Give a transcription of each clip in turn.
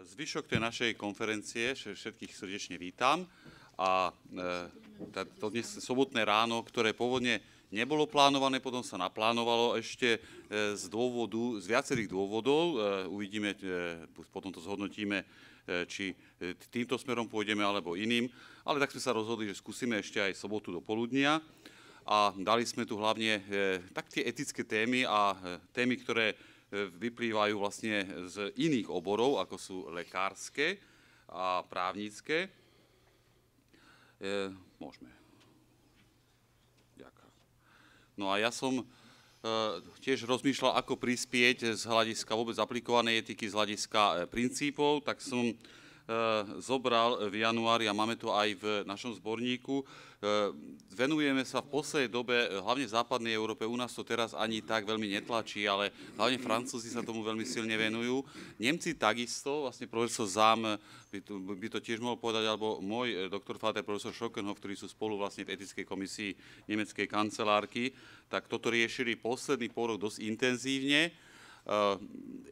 Zvyšok tej našej konferencie všetkých srdečne vítam a to dnes sobotné ráno, ktoré pôvodne nebolo plánované, potom sa naplánovalo ešte z viacerých dôvodov. Uvidíme, potom to zhodnotíme, či týmto smerom pôjdeme alebo iným, ale tak sme sa rozhodli, že skúsime ešte aj sobotu do poludnia a dali sme tu hlavne tak tie etické témy a témy, ktoré vyplývajú vlastne z iných oborov, ako sú lekárske a právnické. Môžeme. Ďakujem. No a ja som tiež rozmýšľal, ako prispieť z hľadiska vôbec aplikovanej etiky, z hľadiska princípov, tak som zobral v januári, a máme to aj v našom zborníku, venujeme sa v poslednej dobe, hlavne v západnej Európe, u nás to teraz ani tak veľmi netlačí, ale hlavne Francúzi sa tomu veľmi silne venujú. Nemci takisto, vlastne profesor Zám by to tiež mohol povedať, alebo môj doktor Vater, profesor Schockenhoff, ktorí sú spolu vlastne v etickej komisii nemeckej kancelárky, tak toto riešili posledný pôrok dosť intenzívne.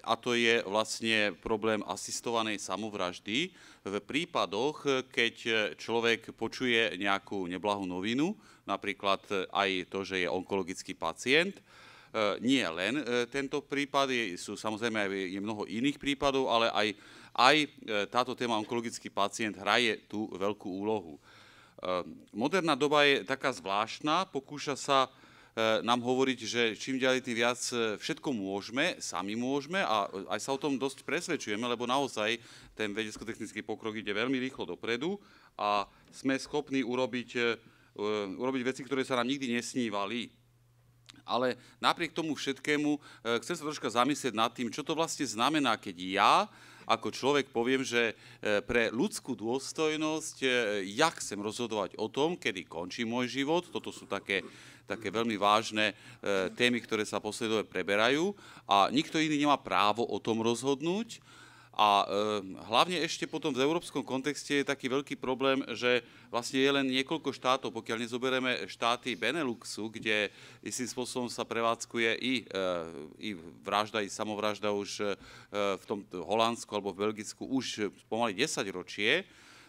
A to je vlastne problém asistovanej samovraždy v prípadoch, keď človek počuje nejakú neblahú novinu, napríklad aj to, že je onkologický pacient. Nie len tento prípad, sú samozrejme aj mnoho iných prípadov, ale aj táto téma onkologický pacient hraje tú veľkú úlohu. Moderná doba je taká zvláštna, pokúša sa nám hovoriť, že čím ďalej tým viac všetko môžeme, sami môžeme a aj sa o tom dosť presvedčujeme, lebo naozaj ten vedecko-technický pokrok ide veľmi rýchlo dopredu a sme schopní urobiť veci, ktoré sa nám nikdy nesnívali. Ale napriek tomu všetkému chcem sa troška zamyslieť nad tým, čo to vlastne znamená, keď ja ako človek poviem, že pre ľudskú dôstojnosť ja chcem rozhodovať o tom, kedy končí môj život. Toto sú také veľmi vážne témy, ktoré sa posledne preberajú a nikto iný nemá právo o tom rozhodnúť. A hlavne ešte potom v európskom kontexte je taký veľký problém, že vlastne je len niekoľko štátov, pokiaľ nezoberieme štáty Beneluxu, kde istým spôsobom sa prevádzkuje i vražda, i samovražda už v tom Holandsku alebo v Belgicku už pomaly 10 ročie,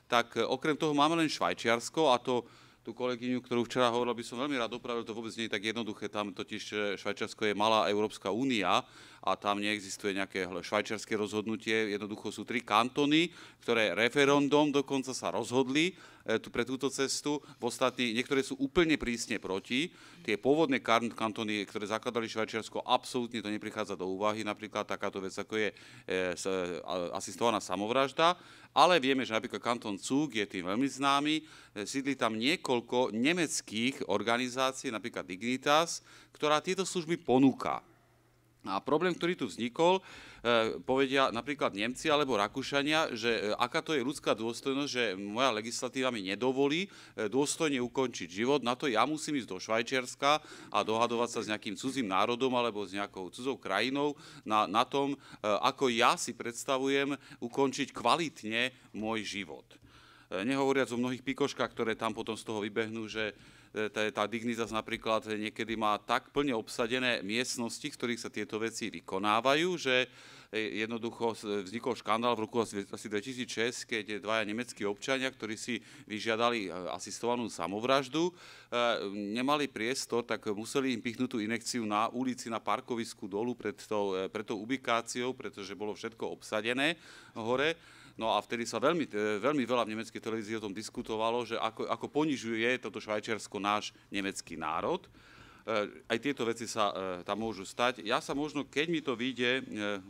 tak okrem toho máme len Švajčiarsko a tú kolegyňu, ktorú včera hovoril, by som veľmi rád dopravil, to vôbec nie je tak jednoduché, tam totiž Švajčiarsko je malá Európska únia a tam neexistuje nejaké švajčiarske rozhodnutie, jednoducho sú 3 kantony, ktoré referendum dokonca sa rozhodli pre túto cestu, niektoré sú úplne prísne proti, tie pôvodné kantony, ktoré zakladali Švajčiarsko, absolútne to neprichádza do úvahy, napríklad takáto vec, ako je asistovaná samovražda, ale vieme, že napríklad kanton Zug je tým veľmi známy, sídli tam niekoľko nemeckých organizácií, napríklad Dignitas, ktorá tieto služby ponúka. A problém, ktorý tu vznikol, povedia napríklad Nemci alebo Rakúšania, že aká to je ľudská dôstojnosť, že moja legislatíva mi nedovolí dôstojne ukončiť život, na to ja musím ísť do Švajčiarska a dohadovať sa s nejakým cudzým národom alebo s nejakou cudzou krajinou na tom, ako ja si predstavujem ukončiť kvalitne môj život. Nehovoriac o mnohých pikoškách, ktoré tam potom z toho vybehnú, že tá Dignitas napríklad niekedy má tak plne obsadené miestnosti, v ktorých sa tieto veci vykonávajú, že jednoducho vznikol škandál v roku asi 2006, keď 2 nemeckí občania, ktorí si vyžiadali asistovanú samovraždu, nemali priestor, tak museli im pichnúť tú injekciu na ulici, na parkovisku dolu pred tou ubikáciou, pretože bolo všetko obsadené hore. No a vtedy sa veľmi veľa v nemeckej televízii o tom diskutovalo, že ako ponižuje toto Švajčiarsko náš nemecký národ. Aj tieto veci sa tam môžu stať. Ja sa možno, keď mi to vyjde,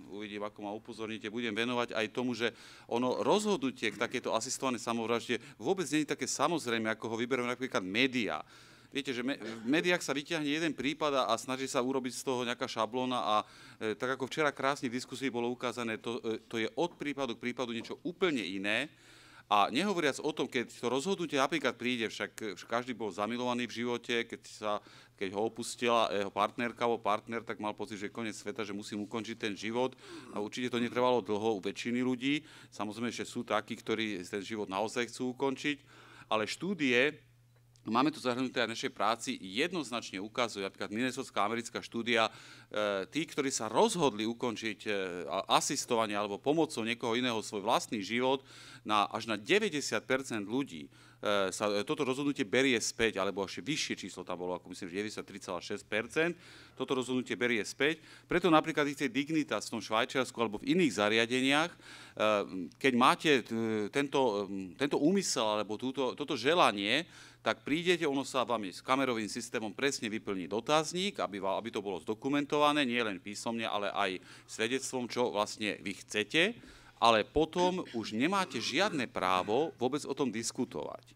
uvidím, ako ma upozorníte, budem venovať aj tomu, že ono rozhodnutie k takéto asistovanej samovražde vôbec nie je také samozrejme, ako ho vyberú napríklad médiá. Viete, že v médiách sa vyťahne jeden prípad a snaží sa urobiť z toho nejaká šablóna a tak ako včera krásne v diskusii bolo ukázané, to je od prípadu k prípadu niečo úplne iné. A nehovoriac o tom, keď to rozhodnutie napríklad príde, však každý bol zamilovaný v živote, keď ho opustila jeho partnerka alebo partner, tak mal pocit, že je koniec sveta, že musím ukončiť ten život. A určite to netrvalo dlho u väčšiny ľudí. Samozrejme, že sú takí, ktorí ten život naozaj chcú ukončiť, ale štúdie máme tu zahrnuté aj v našej práci, jednoznačne ukazuje, napríklad minnesotská americká štúdia, tí, ktorí sa rozhodli ukončiť asistovanie alebo pomocou niekoho iného svoj vlastný život, až na 90% ľudí sa toto rozhodnutie berie späť, alebo ešte vyššie číslo tam bolo, ako myslím, že 93,6%, toto rozhodnutie berie späť. Preto napríklad v tej Dignitas v tom Švajčiarsku alebo v iných zariadeniach, keď máte tento úmysel alebo toto želanie, tak prídete, ono sa vám s kamerovým systémom presne vyplní dotazník, aby to bolo zdokumentované, nie len písomne, ale aj svedectvom, čo vlastne vy chcete, ale potom už nemáte žiadne právo vôbec o tom diskutovať.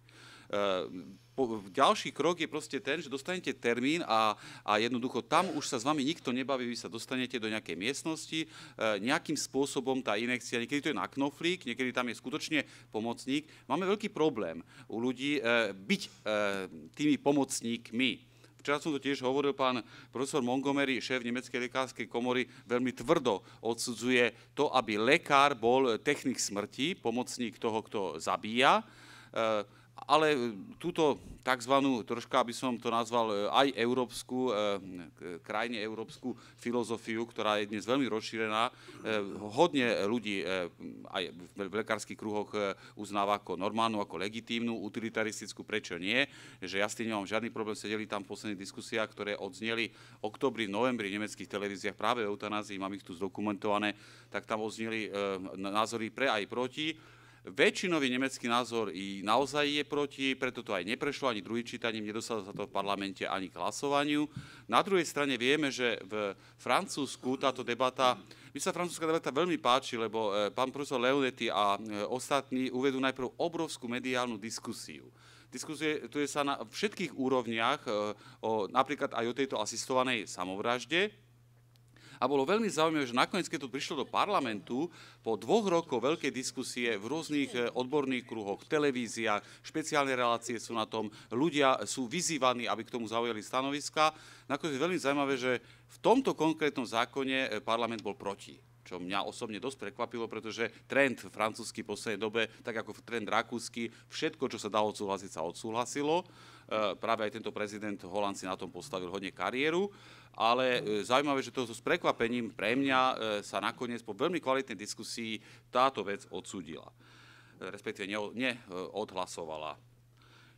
Ďalší krok je proste ten, že dostanete termín a jednoducho tam už sa s vami nikto nebaví, vy sa dostanete do nejakej miestnosti, nejakým spôsobom tá injekcia, niekedy to je na knoflík, niekedy tam je skutočne pomocník. Máme veľký problém u ľudí byť tými pomocníkmi. Včera som to tiež hovoril, pán profesor Montgomery, šéf Nemeckej lekárskej komory, veľmi tvrdo odsudzuje to, aby lekár bol technik smrti, pomocník toho, kto zabíja, ale túto takzvanú, troška by som to nazval aj európsku, krajne európsku filozofiu, ktorá je dnes veľmi rozšírená, hodne ľudí aj v lekárskych kruhoch uznáva ako normálnu, ako legitímnu, utilitaristickú, prečo nie, že ja s tým nemám žiadny problém, sedeli tam v posledných diskusiách, ktoré odzneli oktobri, novembri v nemeckých televíziách práve o eutanázii, mám ich tu zdokumentované, tak tam odzneli názory pre aj proti. Väčšinový nemecký názor i naozaj je proti, preto to aj neprešlo ani druhým čítaním, nedostalo sa to v parlamente ani k hlasovaniu. Na druhej strane vieme, že v Francúzsku táto debata, mi sa francúzska debata veľmi páči, lebo pán profesor Leonetti a ostatní uvedú najprv obrovskú mediálnu diskusiu. Diskutuje sa na všetkých úrovniach, napríklad aj o tejto asistovanej samovražde. A bolo veľmi zaujímavé, že nakoniec, keď to prišlo do parlamentu, po 2 rokoch veľkej diskusie v rôznych odborných kruhoch, televíziách, špeciálne relácie sú na tom, ľudia sú vyzývaní, aby k tomu zaujali stanoviska. Nakoniec je veľmi zaujímavé, že v tomto konkrétnom zákone parlament bol proti, čo mňa osobne dosť prekvapilo, pretože trend francúzsky v poslednej dobe, tak ako trend rakúsky, všetko, čo sa dá odsúhlasiť, sa odsúhlasilo. Práve aj tento prezident Holand si na tom postavil hodne kariéru. Ale zaujímavé, že to s prekvapením pre mňa sa nakoniec po veľmi kvalitnej diskusii táto vec odsúdila, respektíve neodhlasovala.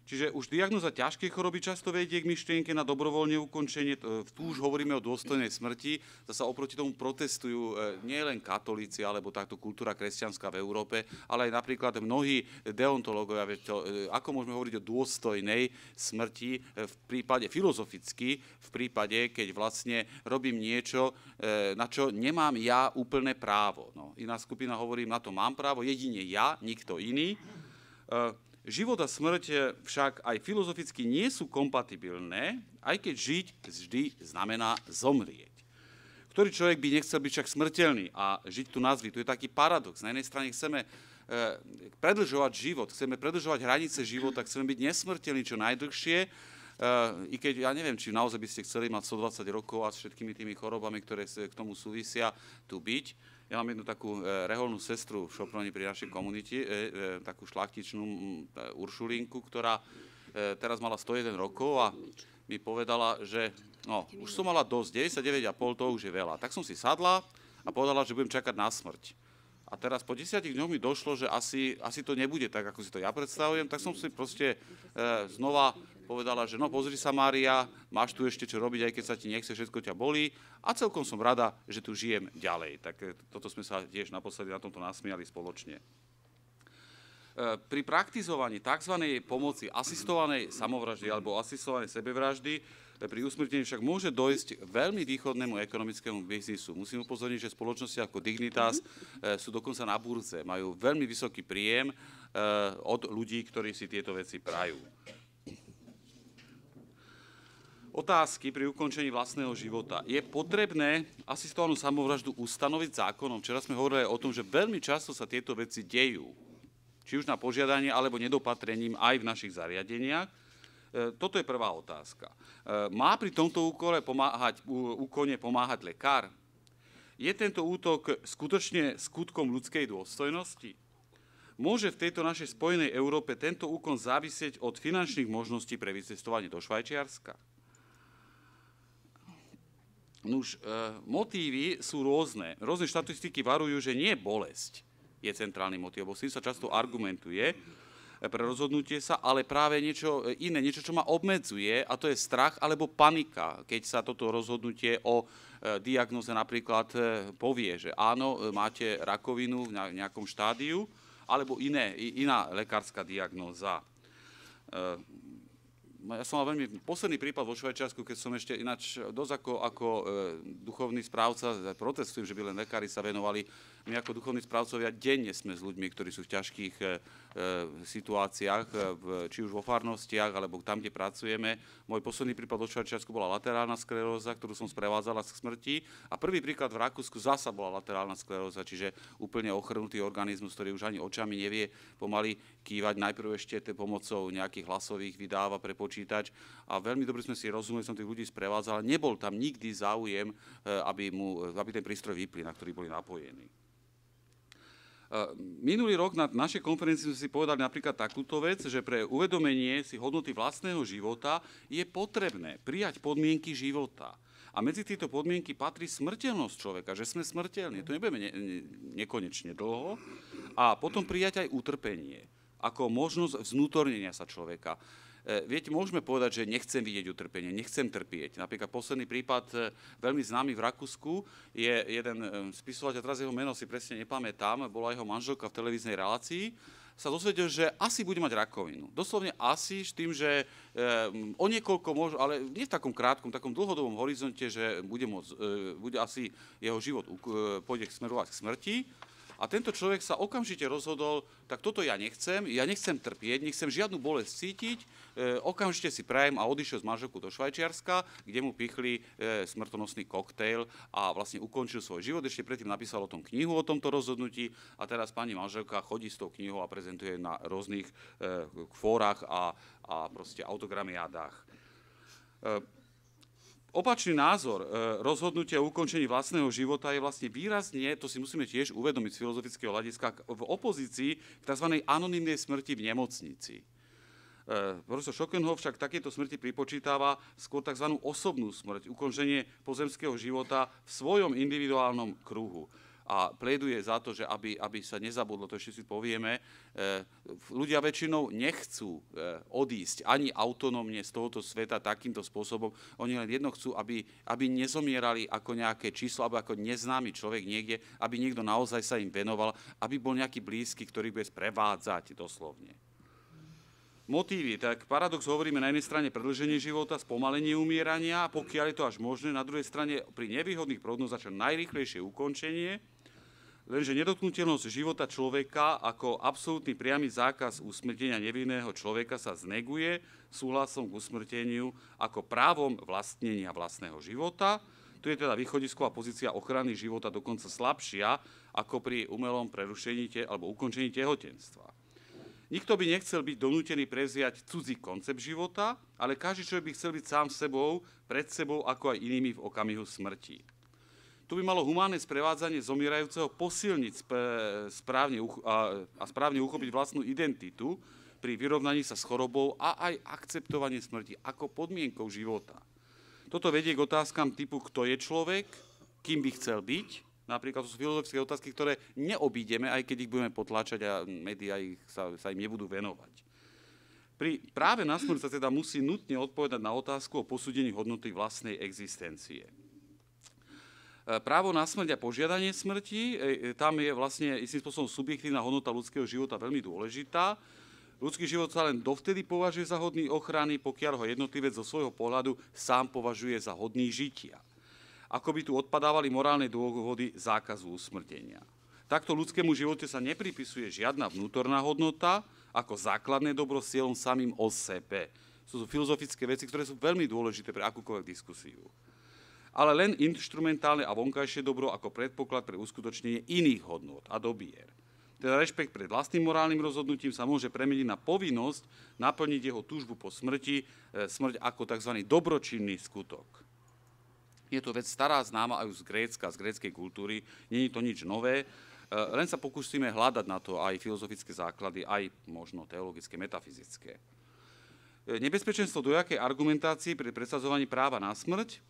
Čiže už diagnóza ťažkej choroby často vedie k myšlienke na dobrovoľné ukončenie. Tu už hovoríme o dôstojnej smrti. Zasa oproti tomu protestujú nielen katolíci alebo takto kultúra kresťanská v Európe, ale aj napríklad mnohí deontológovia. Ako môžeme hovoriť o dôstojnej smrti v prípade filozoficky, v prípade, keď vlastne robím niečo, na čo nemám ja úplné právo. No, iná skupina hovorí, na to mám právo, jedine ja, nikto iný. Život a smrť však aj filozoficky nie sú kompatibilné, aj keď žiť vždy znamená zomrieť. Ktorý človek by nechcel byť však smrteľný a žiť tu nazvy? Tu je taký paradox. Na jednej strane chceme predĺžovať život, chceme predĺžovať hranice života, chceme byť nesmrteľní čo najdlhšie, i keď ja neviem, či naozaj by ste chceli mať 120 rokov a s všetkými tými chorobami, ktoré k tomu súvisia, tu byť. Ja mám jednu takú reholnú sestru v Šoproni pri našej komunite, takú šlachtičnú Uršulinku, ktorá teraz mala 101 rokov a mi povedala, že no, už som mala dosť, 99,5 to už je veľa. Tak som si sadla a povedala, že budem čakať na smrť. A teraz po 10 dňoch mi došlo, že asi to nebude tak, ako si to ja predstavujem, tak som si proste znova povedala, že no pozri sa, Mária, máš tu ešte čo robiť, aj keď sa ti nechce, všetko ťa bolí a celkom som rada, že tu žijem ďalej. Tak toto sme sa tiež naposledy na tomto nasmiali spoločne. Pri praktizovaní tzv. Pomoci asistovanej samovraždy alebo asistovanej sebevraždy pri usmrtení však môže dojsť veľmi východnému ekonomickému biznisu. Musím upozorniť, že spoločnosti ako Dignitas sú dokonca na burze, majú veľmi vysoký príjem od ľudí, ktorí si tieto veci prajú. Otázky pri ukončení vlastného života. Je potrebné asistovanú samovraždu ustanoviť zákonom? Včera sme hovorili o tom, že veľmi často sa tieto veci dejú. Či už na požiadanie, alebo nedopatrením aj v našich zariadeniach. Toto je prvá otázka. Má pri tomto úkone pomáhať lekár? Je tento útok skutočne skutkom ľudskej dôstojnosti? Môže v tejto našej spojenej Európe tento úkon závisieť od finančných možností pre vycestovanie do Švajčiarska? Nuž, motívy sú rôzne. Rôzne štatistiky varujú, že nie bolesť je centrálny motív, lebo s tým sa často argumentuje pre rozhodnutie sa, ale práve niečo iné, niečo, čo ma obmedzuje, a to je strach alebo panika, keď sa toto rozhodnutie o diagnóze napríklad povie, že áno, máte rakovinu v nejakom štádiu, alebo iná lekárska diagnóza. Ja som mal veľmi posledný prípad vo Švajčiarsku, keď som ešte ináč dosť ako duchovný správca, protestujem, že by len lekári sa venovali. My ako duchovní správcovia denne sme s ľuďmi, ktorí sú v ťažkých situáciách, či už vo farnostiach, alebo tam, kde pracujeme. Môj posledný prípad vo Švajčiarsku bola laterálna skleróza, ktorú som sprevádzala k smrti. A prvý príklad v Rakúsku zasa bola laterálna skleróza, čiže úplne ochrnutý organizmus, ktorý už ani očami nevie pomaly kývať. Najprv ešte pomocou nejakých hlasových vydáva pre počítač. A veľmi dobre sme si rozumeli, som tých ľudí sprevádzal. Nebol tam nikdy záujem, aby ten prístroj vypli, na ktorý boli napojení. Minulý rok na našej konferencii sme si povedali napríklad takúto vec, že pre uvedomenie si hodnoty vlastného života je potrebné prijať podmienky života. A medzi tieto podmienky patrí smrteľnosť človeka, že sme smrteľní, to nebudeme nekonečne dlho. A potom prijať aj utrpenie, ako možnosť vznútornenia sa človeka. Viete, môžeme povedať, že nechcem vidieť utrpenie, nechcem trpieť. Napríklad posledný prípad, veľmi známy v Rakúsku, je jeden spisovateľ, teraz jeho meno si presne nepamätám, bola jeho manželka v televíznej relácii, sa dozvedel, že asi bude mať rakovinu. Doslovne asi, s tým, že o niekoľko možno, ale nie v takom krátkom, takom dlhodobom horizonte, že bude asi jeho život pôjde smerovať k smrti. A tento človek sa okamžite rozhodol, tak toto ja nechcem trpieť, nechcem žiadnu bolesť cítiť, okamžite si prajem a odišiel z manželku do Švajčiarska, kde mu pichli smrtonosný koktejl a vlastne ukončil svoj život. Ešte predtým napísal o tom knihu, o tomto rozhodnutí a teraz pani manželka chodí s tou knihou a prezentuje na rôznych fórach a proste autogramiádach. Opačný názor rozhodnutia o ukončení vlastného života je vlastne výrazne, to si musíme tiež uvedomiť z filozofického hľadiska, v opozícii k tzv. Anonymnej smrti v nemocnici. Profesor Schopenhauer však takéto smrti pripočítava skôr tzv. Osobnú smrť, ukončenie pozemského života v svojom individuálnom kruhu. A pléduje za to, že aby sa nezabudlo, to ešte si povieme, ľudia väčšinou nechcú odísť ani autonómne z tohoto sveta takýmto spôsobom. Oni len jedno chcú, aby nezomierali ako nejaké číslo, alebo ako neznámy človek niekde, aby niekto naozaj sa im venoval, aby bol nejaký blízky, ktorý bude sprevádzať doslovne. Motívy, tak paradox hovoríme na jednej strane predĺženie života, spomalenie umierania, pokiaľ je to až možné, na druhej strane pri nevýhodných prognózach čo najrýchlejšie ukončenie, lenže nedotknuteľnosť života človeka ako absolútny priamy zákaz usmrtenia nevinného človeka sa zneguje súhlasom k usmrteniu ako právom vlastnenia vlastného života. Tu je teda východisková pozícia ochrany života dokonca slabšia ako pri umelom prerušení alebo ukončení tehotenstva. Nikto by nechcel byť donútený prevziať cudzí koncept života, ale každý človek by chcel byť sám sebou, pred sebou, ako aj inými v okamihu smrti. Tu by malo humánne sprevádzanie zomierajúceho posilniť správne uchopiť vlastnú identitu pri vyrovnaní sa s chorobou a aj akceptovanie smrti ako podmienkou života. Toto vedie k otázkam typu, kto je človek, kým by chcel byť. Napríklad to sú filozofické otázky, ktoré neobídeme, aj keď ich budeme potláčať a médiá sa im nebudú venovať. Práve na smrť sa teda musí nutne odpovedať na otázku o posúdení hodnoty vlastnej existencie. Právo na smrť a požiadanie smrti, tam je vlastne istým spôsobom subjektívna hodnota ľudského života veľmi dôležitá. Ľudský život sa len dovtedy považuje za hodný ochrany, pokiaľ ho jednotlivec zo svojho pohľadu sám považuje za hodný žitia. Ako by tu odpadávali morálne dôvody zákazu usmrtenia. Takto ľudskému živote sa nepripisuje žiadna vnútorná hodnota ako základné dobro s cieľom samým o sebe. Sú to filozofické veci, ktoré sú veľmi dôležité pre akúkoľvek diskusiu. Ale len inštrumentálne a vonkajšie dobro ako predpoklad pre uskutočnenie iných hodnôt a dobier. Teda rešpekt pred vlastným morálnym rozhodnutím sa môže premeniť na povinnosť naplniť jeho túžbu po smrti, smrť ako tzv. Dobročinný skutok. Je to vec stará, známa aj z Grécka, z gréckej kultúry, nie je to nič nové. Len sa pokúsime hľadať na to aj filozofické základy, aj možno teologické, metafyzické. Nebezpečenstvo dvojakej argumentácie pri presadzovaní práva na smrť.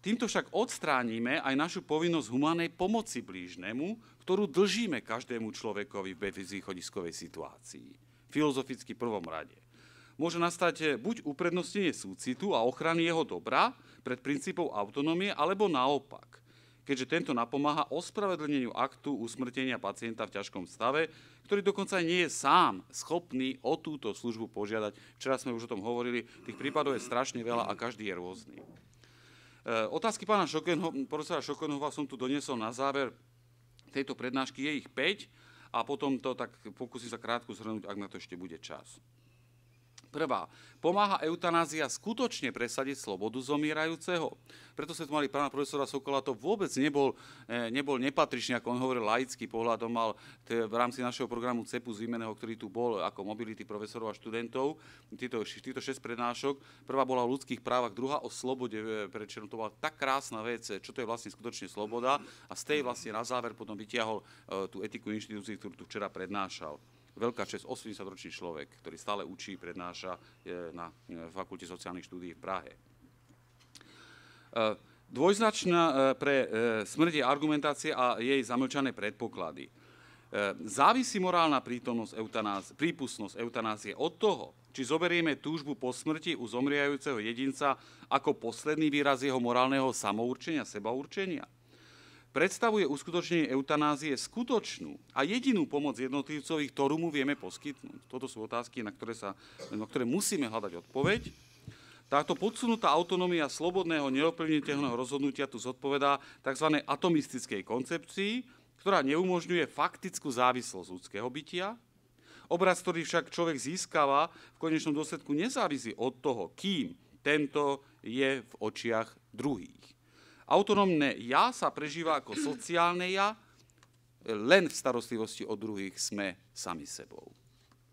Týmto však odstránime aj našu povinnosť humánej pomoci blížnemu, ktorú dlžíme každému človekovi v bezvýchodiskovej situácii. Filozoficky v prvom rade. Môže nastať buď uprednostnenie súcitu a ochrany jeho dobra pred princípom autonómie, alebo naopak, keďže tento napomáha ospravedlneniu aktu usmrtenia pacienta v ťažkom stave, ktorý dokonca nie je sám schopný o túto službu požiadať. Včera sme už o tom hovorili, tých prípadov je strašne veľa a každý je rôzny. Otázky pána profesora Schokenhoffa som tu doniesol na záver tejto prednášky, je ich 5 a potom to tak pokúsim sa krátko zhrnúť, ak na to ešte bude čas. Prvá. Pomáha eutanázia skutočne presadiť slobodu zomierajúceho? Preto sme tu mali pána profesora Sokola, to vôbec nebol nepatričný, ako on hovoril, laický pohľad. On mal v rámci našeho programu CEPUS výmenného, ktorý tu bol ako mobility profesorov a študentov, týchto 6 prednášok. Prvá bola o ľudských právach, druhá o slobode, prečo to bola tak krásna vec, čo to je vlastne skutočne sloboda. A z tej vlastne na záver potom vytiahol tú etiku inštitúcií, ktorú tu včera prednášal. Veľká česť, 80-ročný človek, ktorý stále učí, prednáša na Fakulte sociálnych štúdií v Prahe. Dvojznačná pre smrť je argumentácia a jej zamlčané predpoklady. Závisí morálna prípustnosť eutanázie od toho, či zoberieme túžbu po smrti u zomriajúceho jedinca ako posledný výraz jeho morálneho samourčenia, sebaurčenia. Predstavuje uskutočnenie eutanázie skutočnú a jedinú pomoc jednotlivcovi, ktorú mu vieme poskytnúť? Toto sú otázky, na ktoré musíme hľadať odpoveď. Táto podsunutá autonómia slobodného, neovplyvniteľného rozhodnutia tu zodpovedá tzv. Atomistickej koncepcii, ktorá neumožňuje faktickú závislosť ľudského bytia. Obraz, ktorý však človek získava, v konečnom dôsledku nezávisí od toho, kým tento je v očiach druhých. Autonómne ja sa prežíva ako sociálne ja, len v starostlivosti o druhých sme sami sebou.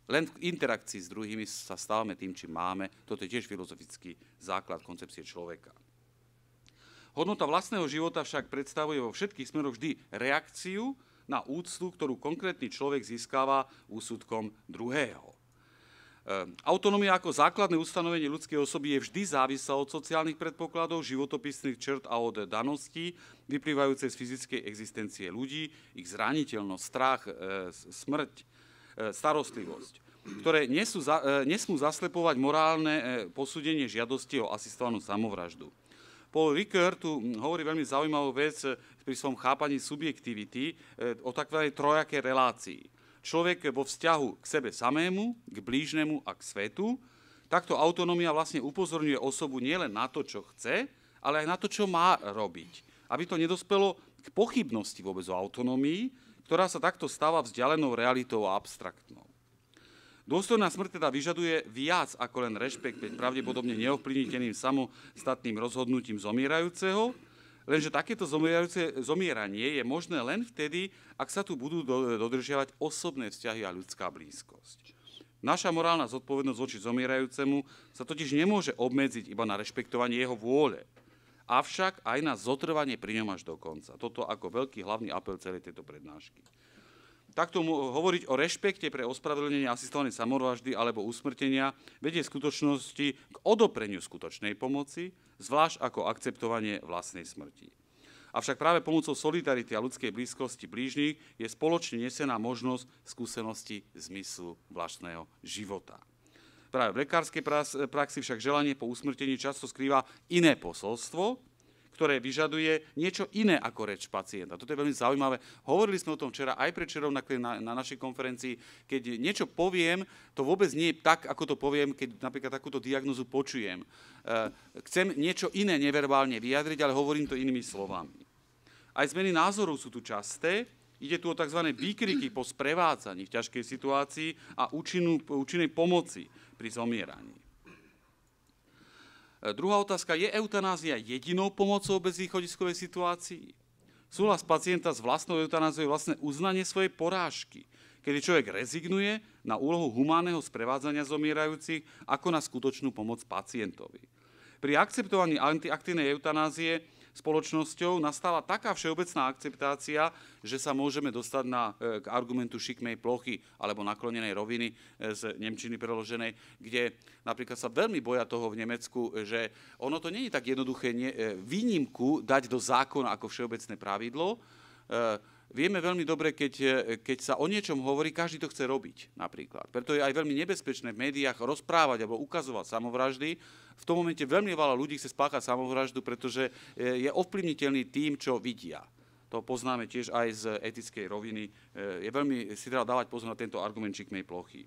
Len v interakcii s druhými sa stávame tým, čím máme. Toto je tiež filozofický základ koncepcie človeka. Hodnota vlastného života však predstavuje vo všetkých smeroch vždy reakciu na úctu, ktorú konkrétny človek získava úsudkom druhého. Autonómia ako základné ustanovenie ľudskej osoby je vždy závislá od sociálnych predpokladov, životopisných črt a od daností, vyplývajúcej z fyzickej existencie ľudí, ich zraniteľnosť, strach, smrť, starostlivosť, ktoré nesmú zaslepovať morálne posúdenie žiadosti o asistovanú samovraždu. Paul Ricoeur tu hovorí veľmi zaujímavú vec pri svojom chápaní subjektivity o takzvanej trojakej relácii. Človek vo vzťahu k sebe samému, k blížnemu a k svetu, takto autonómia vlastne upozorňuje osobu nielen na to, čo chce, ale aj na to, čo má robiť. Aby to nedospelo k pochybnosti vôbec o autonómii, ktorá sa takto stáva vzdialenou realitou a abstraktnou. Dôstojná smrť teda vyžaduje viac ako len rešpekt, pravdepodobne neovplyvniteľným samostatným rozhodnutím zomierajúceho, lenže takéto zomieranie je možné len vtedy, ak sa tu budú dodržiavať osobné vzťahy a ľudská blízkosť. Naša morálna zodpovednosť voči zomierajúcemu sa totiž nemôže obmedziť iba na rešpektovanie jeho vôle, avšak aj na zotrvanie pri ňom až do konca. Toto ako veľký hlavný apel celej tejto prednášky. Takto hovoriť o rešpekte pre ospravedlnenie asistovanej samovraždy alebo usmrtenia vedie v skutočnosti k odopreniu skutočnej pomoci, zvlášť ako akceptovanie vlastnej smrti. Avšak práve pomocou solidarity a ľudskej blízkosti blížnych je spoločne nesená možnosť skúsenosti zmyslu vlastného života. Práve v lekárskej praxi však želanie po usmrtení často skrýva iné posolstvo, ktoré vyžaduje niečo iné ako reč pacienta. Toto je veľmi zaujímavé. Hovorili sme o tom včera aj predvčerom na našej konferencii. Keď niečo poviem, to vôbec nie je tak, ako to poviem, keď napríklad takúto diagnózu počujem. Chcem niečo iné neverbálne vyjadriť, ale hovorím to inými slovami. Aj zmeny názorov sú tu časté. Ide tu o tzv. Výkriky po sprevádzaní v ťažkej situácii a účinnej pomoci pri zomieraní. Druhá otázka, je eutanázia jedinou pomocou v bezvýchodiskovej situácii? Súhlas pacienta s vlastnou eutanáziou je vlastne uznanie svojej porážky, kedy človek rezignuje na úlohu humánneho sprevádzania zomierajúcich ako na skutočnú pomoc pacientovi. Pri akceptovaní antiaktívnej eutanázie spoločnosťou nastáva taká všeobecná akceptácia, že sa môžeme dostať k argumentu šikmej plochy alebo naklonenej roviny z nemčiny preloženej, kde napríklad sa veľmi boja toho v Nemecku, že ono to nie je tak jednoduché výnimku dať do zákona ako všeobecné pravidlo. Vieme veľmi dobre, keď sa o niečom hovorí, každý to chce robiť napríklad. Preto je aj veľmi nebezpečné v médiách rozprávať alebo ukazovať samovraždy. V tom momente veľmi veľa ľudí chce spáchať samovraždu, pretože je ovplyvniteľný tým, čo vidia. To poznáme tiež aj z etickej roviny. Je veľmi si treba dávať pozor na tento argument šikmej plochy.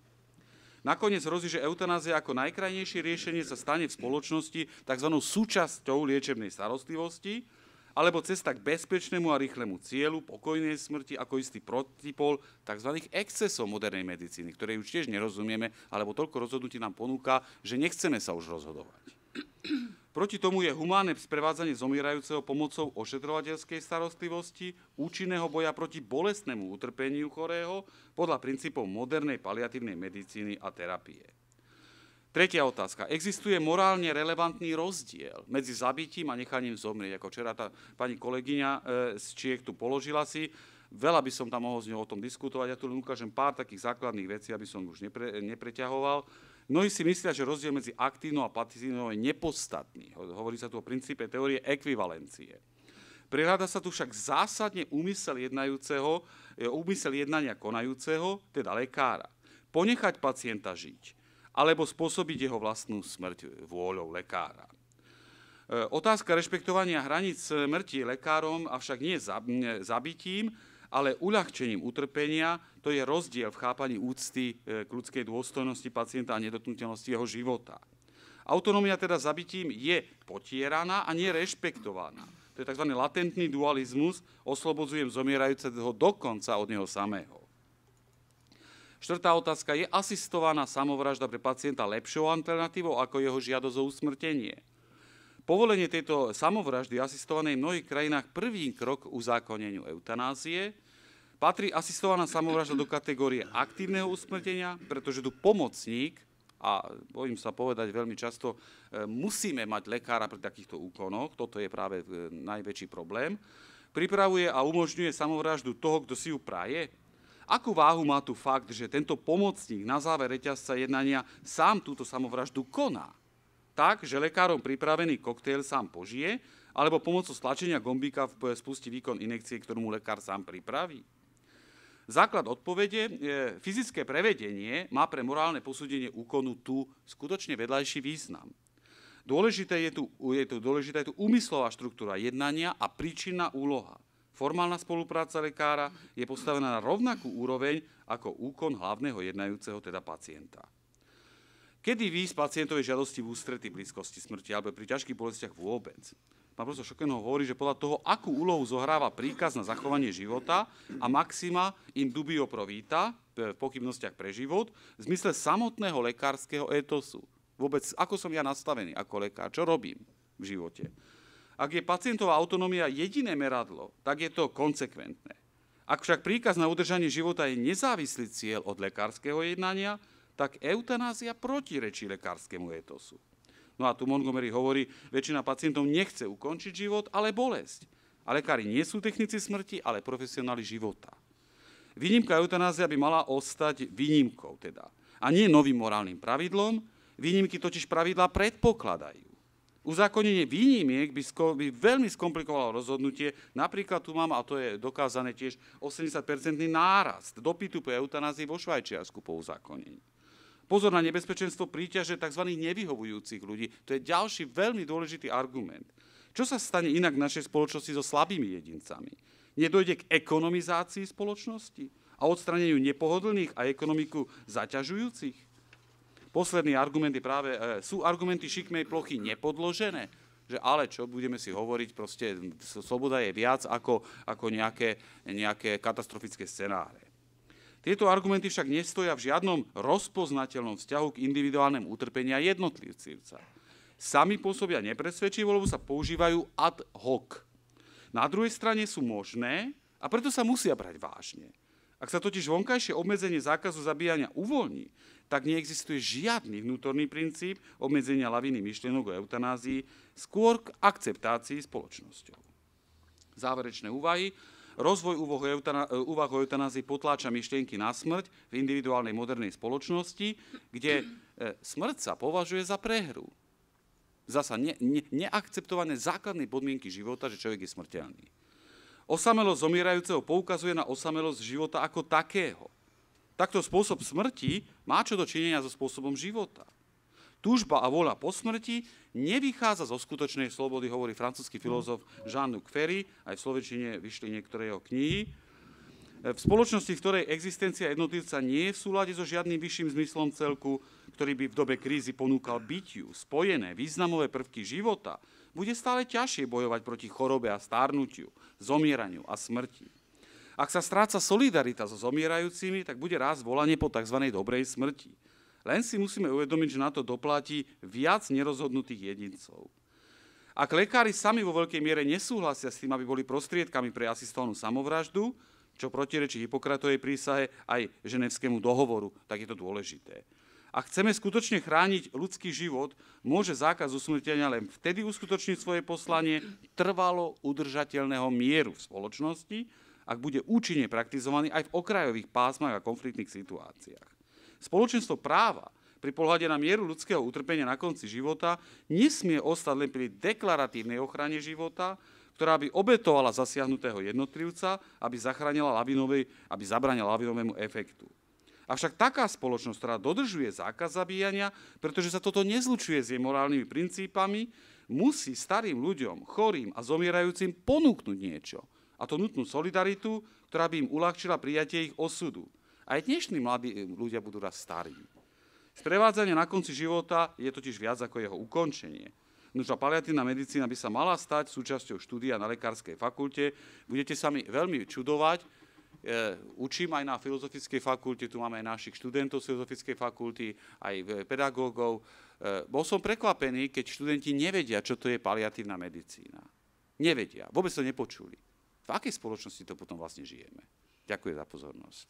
Nakoniec hrozí, že eutanázia ako najkrajnejšie riešenie sa stane v spoločnosti tzv. Súčasťou liečebnej starostlivosti, alebo cesta k bezpečnému a rýchlemu cieľu, pokojnej smrti ako istý protipol tzv. Excesov modernej medicíny, ktoré už tiež nerozumieme, alebo toľko rozhodnutí nám ponúka, že nechceme sa už rozhodovať. Proti tomu je humánne sprevádzanie zomierajúceho pomocou ošetrovateľskej starostlivosti, účinného boja proti bolestnému utrpeniu chorého podľa princípov modernej paliatívnej medicíny a terapie. Tretia otázka. Existuje morálne relevantný rozdiel medzi zabitím a nechaním zomrieť? Ako včera tá pani kolegyňa z Čiech tu položila si. Veľa by som tam mohol s ňou o tom diskutovať. Ja tu len ukážem pár takých základných vecí, aby som už nepreťahoval. Mnohí si myslia, že rozdiel medzi aktívnou a pasívnou je nepodstatný. Hovorí sa tu o princípe teórie ekvivalencie. Prehľada sa tu však zásadne úmysel jednania konajúceho, teda lekára. Ponechať pacienta žiť alebo spôsobiť jeho vlastnú smrť vôľou lekára. Otázka rešpektovania hraníc smrti lekárom avšak nie zabitím, ale uľahčením utrpenia, to je rozdiel v chápaní úcty k ľudskej dôstojnosti pacienta a nedotknuteľnosti jeho života. Autonómia teda zabitím je potieraná a nie rešpektovaná. To je tzv. Latentný dualizmus, oslobodzujem zomierajúceho dokonca od neho samého. Štvrtá otázka. Je asistovaná samovražda pre pacienta lepšou alternatívou ako jeho žiadosť o usmrtenie? Povolenie tejto samovraždy asistovanej v mnohých krajinách prvý krok k uzákoneniu eutanázie. Patrí asistovaná samovražda do kategórie aktívneho usmrtenia, pretože tu pomocník, a bojím sa povedať veľmi často, musíme mať lekára pri takýchto úkonoch, toto je práve najväčší problém, pripravuje a umožňuje samovraždu toho, kto si ju praje. Akú váhu má tu fakt, že tento pomocník na záver reťazca jednania sám túto samovraždu koná? Tak, že lekárom pripravený koktejl sám požije, alebo pomocou stlačenia gombíka spustí výkon injekcie, ktorú mu lekár sám pripraví? Základ odpovede, fyzické prevedenie má pre morálne posúdenie úkonu tu skutočne vedľajší význam. Dôležitá je tu úmyslová štruktúra jednania a príčinná úloha. Formálna spolupráca lekára je postavená na rovnakú úroveň ako úkon hlavného jednajúceho, teda pacienta. Kedy výjsť pacientovej žiadosti v ústrety blízkosti smrti alebo pri ťažkých bolestiach vôbec? Pán profesor Šokenho hovorí, že podľa toho, akú úlohu zohráva príkaz na zachovanie života a maxima in dubio pro vita, v pochybnostiach pre život, v zmysle samotného lekárskeho etosu. Vôbec, ako som ja nastavený ako lekár, čo robím v živote. Ak je pacientová autonómia jediné meradlo, tak je to konsekventné. Ak však príkaz na udržanie života je nezávislý cieľ od lekárskeho jednania, tak eutanázia protirečí lekárskemu etosu. No a tu Montgomery hovorí, väčšina pacientov nechce ukončiť život, ale bolesť. A lekári nie sú technici smrti, ale profesionáli života. Výnimka eutanázia by mala ostať výnimkou teda. A nie novým morálnym pravidlom, výnimky totiž pravidlá predpokladajú. Uzákonenie výnimiek by veľmi skomplikovalo rozhodnutie. Napríklad tu mám, a to je dokázané tiež, 80% nárast dopytu po eutanázii vo Švajčiarsku po uzákonení. Pozor na nebezpečenstvo príťaže tzv. Nevyhovujúcich ľudí. To je ďalší veľmi dôležitý argument. Čo sa stane inak v našej spoločnosti so slabými jedincami? Nedojde k ekonomizácii spoločnosti a odstraneniu nepohodlných a ekonomiku zaťažujúcich? Posledný argument je práve, sú argumenty šikmej plochy nepodložené? Že ale čo, budeme si hovoriť, proste sloboda je viac ako nejaké katastrofické scenáre. Tieto argumenty však nestoja v žiadnom rozpoznateľnom vzťahu k individuálnemu utrpeniu jednotlivca. Sami pôsobia nepresvedčivo, lebo sa používajú ad hoc. Na druhej strane sú možné a preto sa musia brať vážne. Ak sa totiž vonkajšie obmedzenie zákazu zabíjania uvoľní, tak neexistuje žiadny vnútorný princíp obmedzenia laviny myšlienok o eutanázii, skôr k akceptácii spoločnosťou. Záverečné úvahy. Rozvoj úvah o eutanázii potláča myšlienky na smrť v individuálnej modernej spoločnosti, kde smrť sa považuje za prehru. Zasa neakceptované základné podmienky života, že človek je smrteľný. Osamelosť zomierajúceho poukazuje na osamelosť života ako takého. Takto spôsob smrti má čo do činenia so spôsobom života. Túžba a vôľa po smrti nevychádza zo skutočnej slobody, hovorí francúzsky filozof Jean-Luc Ferry, aj v slovenčine vyšli niektoré jeho knihy. V spoločnosti, v ktorej existencia jednotlivca nie je v súlade so žiadnym vyšším zmyslom celku, ktorý by v dobe krízy ponúkal bytiu spojené významové prvky života, bude stále ťažšie bojovať proti chorobe a stárnutiu, zomieraniu a smrti. Ak sa stráca solidarita so zomierajúcimi, tak bude rásť volanie po tzv. Dobrej smrti. Len si musíme uvedomiť, že na to doplatí viac nerozhodnutých jedincov. Ak lekári sami vo veľkej miere nesúhlasia s tým, aby boli prostriedkami pre asistovanú samovraždu, čo protirečí Hipokratovej prísahe aj Ženevskému dohovoru, tak je to dôležité. Ak chceme skutočne chrániť ľudský život, môže zákaz usmrtenia len vtedy uskutočniť svoje poslanie trvalo udržateľného mieru v spoločnosti, ak bude účinne praktizovaný aj v okrajových pásmach a konfliktných situáciách. Spoločenstvo práva pri pohľade na mieru ľudského utrpenia na konci života nesmie ostať len pri deklaratívnej ochrane života, ktorá by obetovala zasiahnutého jednotlivca, aby zabránila lavinovému efektu. Avšak taká spoločnosť, ktorá dodržuje zákaz zabíjania, pretože sa toto nezlučuje s jej morálnymi princípami, musí starým ľuďom, chorým a zomierajúcim ponúknuť niečo. A to nutnú solidaritu, ktorá by im uľahčila prijatie ich osudu. Aj dnešní mladí ľudia budú raz starí. Sprevádzanie na konci života je totiž viac ako jeho ukončenie. Nože paliatívna medicína by sa mala stať súčasťou štúdia na lekárskej fakulte. Budete sa mi veľmi čudovať. Učím aj na filozofickej fakulte, tu máme aj našich študentov z filozofickej fakulty, aj pedagógov. Bol som prekvapený, keď študenti nevedia, čo to je paliatívna medicína. Nevedia, vôbec to nepočuli. V akej spoločnosti to potom vlastne žijeme? Ďakujem za pozornosť.